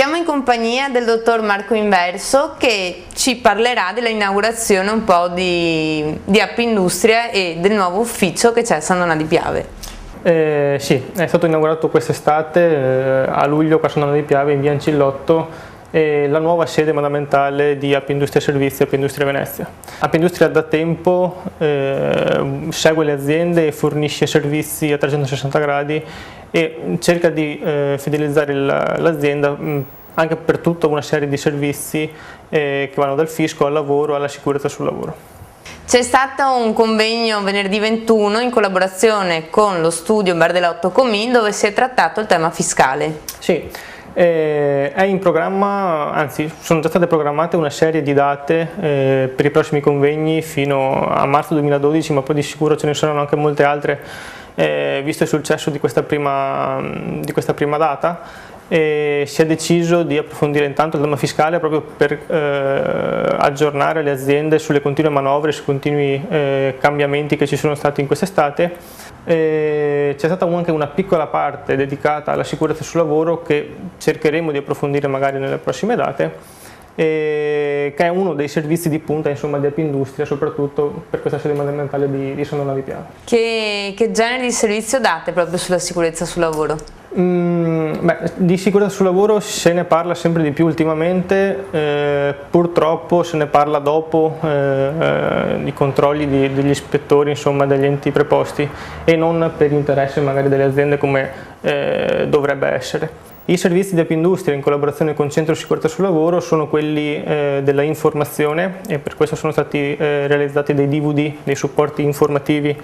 Siamo in compagnia del dottor Marco Inverso che ci parlerà dell'inaugurazione un po' di Appindustria e del nuovo ufficio che c'è a San Donà di Piave. Sì, è stato inaugurato quest'estate a luglio a San Donà di Piave in via Ancillotto la nuova sede fondamentale di Appindustria Servizi e Appindustria Venezia. Appindustria da tempo segue le aziende e fornisce servizi a 360 gradi e cerca di fidelizzare l'azienda anche per tutta una serie di servizi che vanno dal fisco al lavoro alla sicurezza sul lavoro. C'è stato un convegno venerdì 21 in collaborazione con lo studio Bar dell'Otto Comin dove si è trattato il tema fiscale. Sì. È in programma, anzi sono già state programmate una serie di date per i prossimi convegni fino a marzo 2012, ma poi di sicuro ce ne saranno anche molte altre visto il successo di questa prima data. Si è deciso di approfondire intanto il tema fiscale proprio per aggiornare le aziende sulle continue manovre, sui continui cambiamenti che ci sono stati in quest'estate. C'è stata anche una piccola parte dedicata alla sicurezza sul lavoro che cercheremo di approfondire magari nelle prossime date, che è uno dei servizi di punta insomma, di Appindustria, soprattutto per questa sede fondamentale di San Donà di Piave. Che genere di servizio date proprio sulla sicurezza sul lavoro? Di sicurezza sul lavoro se ne parla sempre di più ultimamente, purtroppo se ne parla dopo i controlli degli ispettori, insomma degli enti preposti e non per interesse magari delle aziende come dovrebbe essere. I servizi di Appindustria in collaborazione con Centro Sicurezza sul Lavoro sono quelli della informazione e per questo sono stati realizzati dei DVD, dei supporti informativi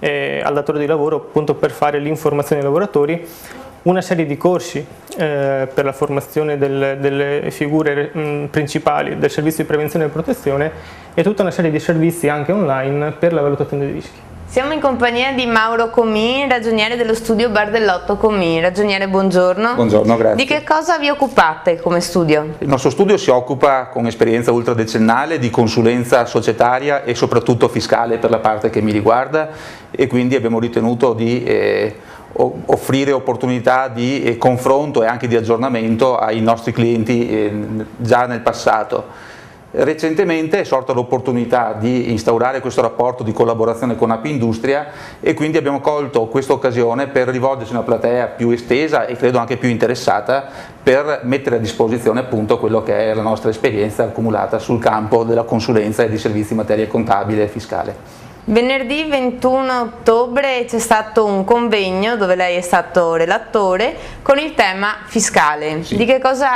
al datore di lavoro appunto per fare l'informazione ai lavoratori, una serie di corsi per la formazione delle figure principali del servizio di prevenzione e protezione e tutta una serie di servizi anche online per la valutazione dei rischi. Siamo in compagnia di Mauro Comin, ragioniere dello studio Bar dell'Otto Comin. Ragioniere, buongiorno. Buongiorno, grazie. Di che cosa vi occupate come studio? Il nostro studio si occupa, con esperienza ultradecennale, di consulenza societaria e soprattutto fiscale per la parte che mi riguarda e quindi abbiamo ritenuto di offrire opportunità di confronto e anche di aggiornamento ai nostri clienti già nel passato. Recentemente è sorta l'opportunità di instaurare questo rapporto di collaborazione con Appindustria e quindi abbiamo colto questa occasione per rivolgerci a una platea più estesa e credo anche più interessata per mettere a disposizione appunto quello che è la nostra esperienza accumulata sul campo della consulenza e di servizi in materia contabile e fiscale. Venerdì 21 ottobre c'è stato un convegno dove lei è stato relatore con il tema fiscale. Sì. Di che cosa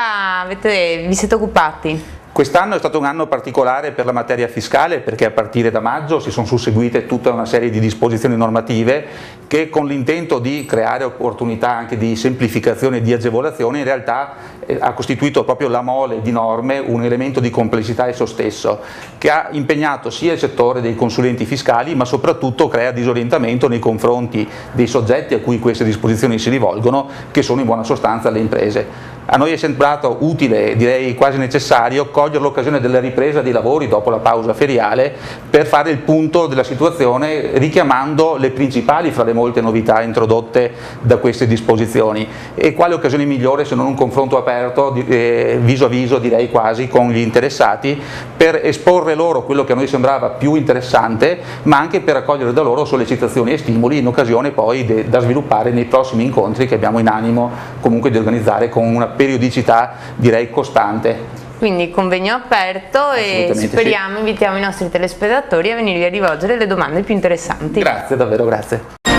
vi siete occupati? Quest'anno è stato un anno particolare per la materia fiscale perché a partire da maggio si sono susseguite tutta una serie di disposizioni normative che con l'intento di creare opportunità anche di semplificazione e di agevolazione in realtà ha costituito proprio la mole di norme un elemento di complessità esso stesso che ha impegnato sia il settore dei consulenti fiscali ma soprattutto crea disorientamento nei confronti dei soggetti a cui queste disposizioni si rivolgono che sono in buona sostanza le imprese. A noi è sembrato utile, direi quasi necessario, cogliere l'occasione della ripresa dei lavori dopo la pausa feriale per fare il punto della situazione richiamando le principali fra le molte novità introdotte da queste disposizioni e quale occasione migliore se non un confronto aperto viso a viso direi quasi con gli interessati per esporre loro quello che a noi sembrava più interessante ma anche per raccogliere da loro sollecitazioni e stimoli in occasione poi da sviluppare nei prossimi incontri che abbiamo in animo comunque di organizzare con una periodicità direi costante. Quindi convegno aperto e speriamo, invitiamo i nostri telespettatori a venirvi a rivolgere le domande più interessanti. Grazie, davvero grazie.